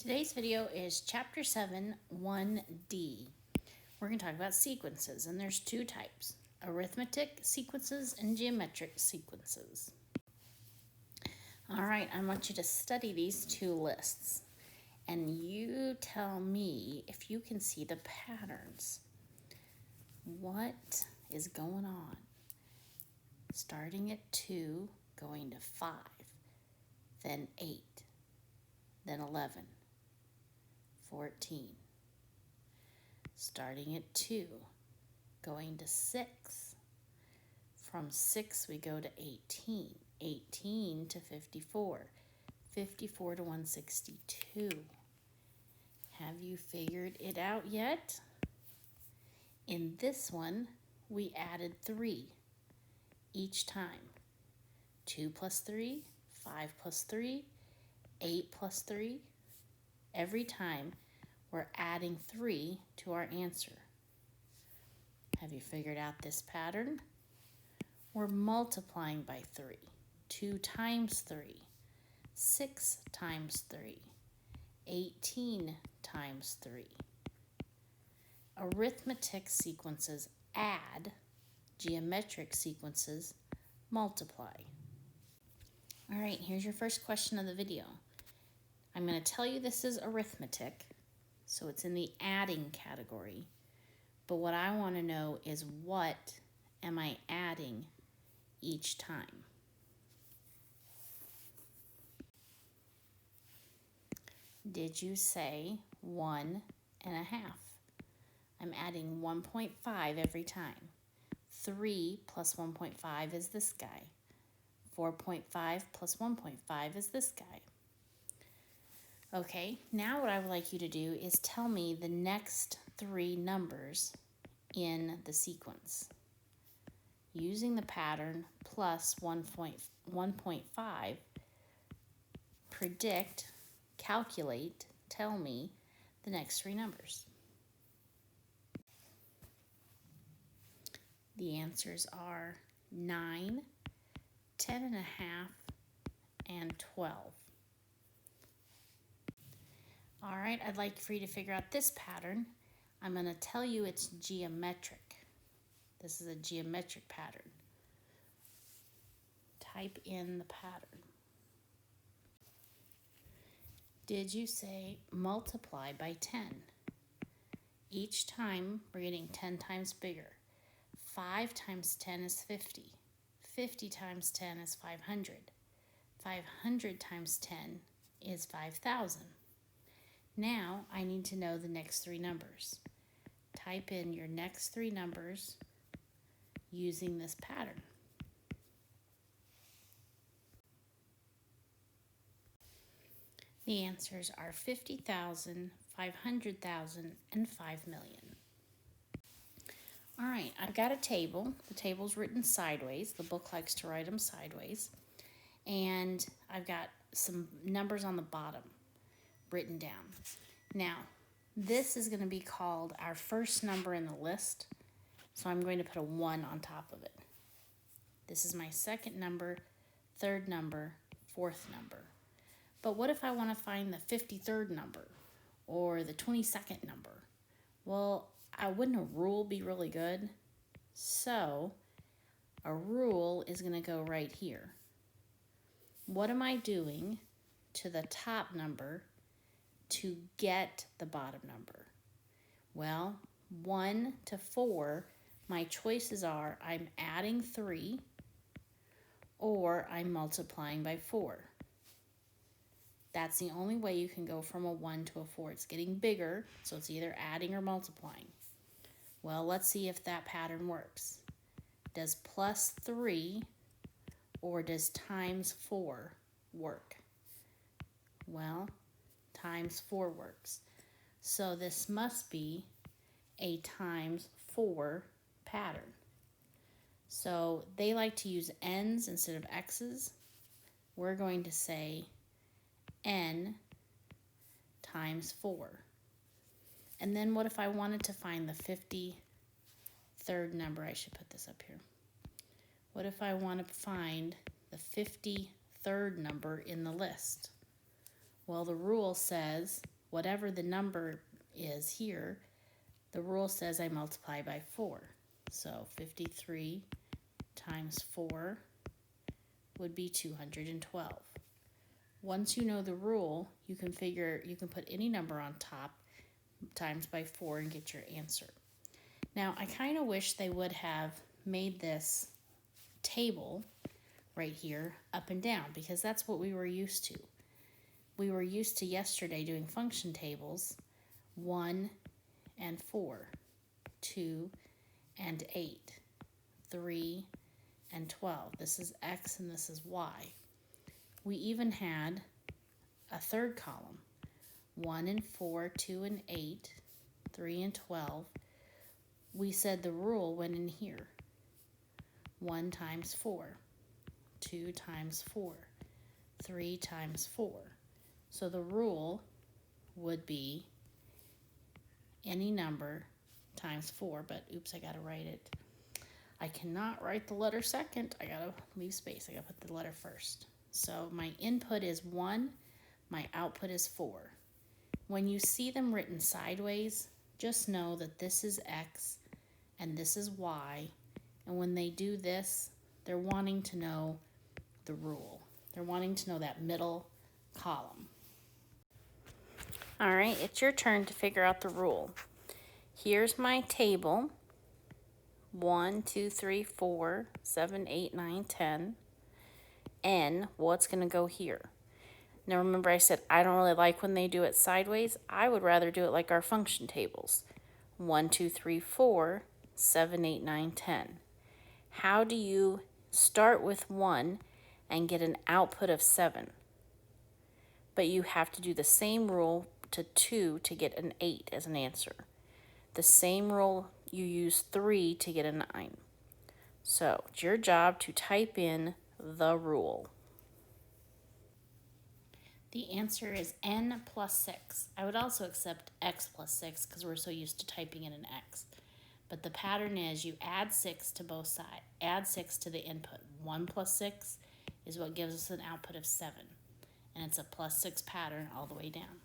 Today's video is Chapter 7, 1D. We're going to talk about sequences, and there's two types: arithmetic sequences and geometric sequences. All right, I want you to study these two lists, and you tell me if you can see the patterns. What is going on? Starting at 2, going to 5, then 8, then 11. 14. Starting at 2, going to 6. From 6 we go to 18. 18 to 54. 54 to 162. Have you figured it out yet? In this one, we added 3 each time. 2 plus 3, 5 plus 3, 8 plus 3. Every time we're adding 3 to our answer. Have you figured out this pattern? We're multiplying by 3. 2 times 3, 6 times 3, 18 times 3. Arithmetic sequences add, geometric sequences multiply. All right, here's your first question of the video. I'm going to tell you this is arithmetic, so it's in the adding category. But what I want to know is, what am I adding each time? Did you say 1 1/2? I'm adding 1.5 every time. 3 plus 1.5 is this guy. 4.5 plus 1.5 is this guy. Okay, now what I would like you to do is tell me the next 3 numbers in the sequence. Using the pattern plus 1.5, predict, calculate, tell me the next 3 numbers. The answers are 9, 10 1/2, and 12. All right, I'd like for you to figure out this pattern. I'm going to tell you it's geometric. This is a geometric pattern. Type in the pattern. Did you say multiply by 10? Each time we're getting 10 times bigger. 5 times 10 is 50. 50 times 10 is 500. 500 times 10 is 5,000. Now I need to know the next 3 numbers. Type in your next 3 numbers using this pattern. The answers are 50,000, 500,000, and 5 million. All right, I've got a table. The table's written sideways. The book likes to write them sideways. And I've got some numbers on the bottom written down. Now, this is going to be called our first number in the list, so I'm going to put a 1 on top of it. This is my second number, third number, fourth number. But what if I want to find the 53rd number or the 22nd number? Well, wouldn't a rule be really good? So a rule is going to go right here. What am I doing to the top number to get the bottom number? Well, 1 to 4, my choices are I'm adding 3 or I'm multiplying by 4. That's the only way you can go from a 1 to a 4. It's getting bigger, so it's either adding or multiplying. Well, let's see if that pattern works. Does plus 3 or does times 4 work? Well, times 4 works. So this must be a times 4 pattern. So they like to use n's instead of x's. We're going to say n times 4. And then what if I wanted to find the 53rd number? I should put this up here. What if I want to find the 53rd number in the list? Well, the rule says whatever the number is here, the rule says I multiply by 4. So 53 times 4 would be 212. Once you know the rule, you can put any number on top, times by 4, and get your answer. Now, I kind of wish they would have made this table right here up and down, because that's what we were used to. We were used to yesterday doing function tables, 1 and 4, 2 and 8, 3 and 12. This is X and this is Y. We even had a third column, 1 and 4, 2 and 8, 3 and 12. We said the rule went in here. 1 times 4, 2 times 4, 3 times 4. So the rule would be any number times 4, but oops, I gotta write it. I cannot write the letter second. I gotta leave space. I gotta put the letter first. So my input is 1, my output is 4. When you see them written sideways, just know that this is X and this is Y. And when they do this, they're wanting to know the rule. They're wanting to know that middle column. All right, it's your turn to figure out the rule. Here's my table. 1, 2, 3, 4, 7, 8, 9, 10. N, what's going to go here? Now remember I said I don't really like when they do it sideways. I would rather do it like our function tables. 1, 2, 3, 4, 7, 8, 9, 10. How do you start with 1 and get an output of 7? But you have to do the same rule to 2 to get an 8 as an answer. The same rule you use 3 to get a 9. So it's your job to type in the rule. The answer is n plus 6. I would also accept x plus 6 because we're so used to typing in an x. But the pattern is you add 6 to both sides. Add 6 to the input. 1 plus 6 is what gives us an output of 7. And it's a plus 6 pattern all the way down.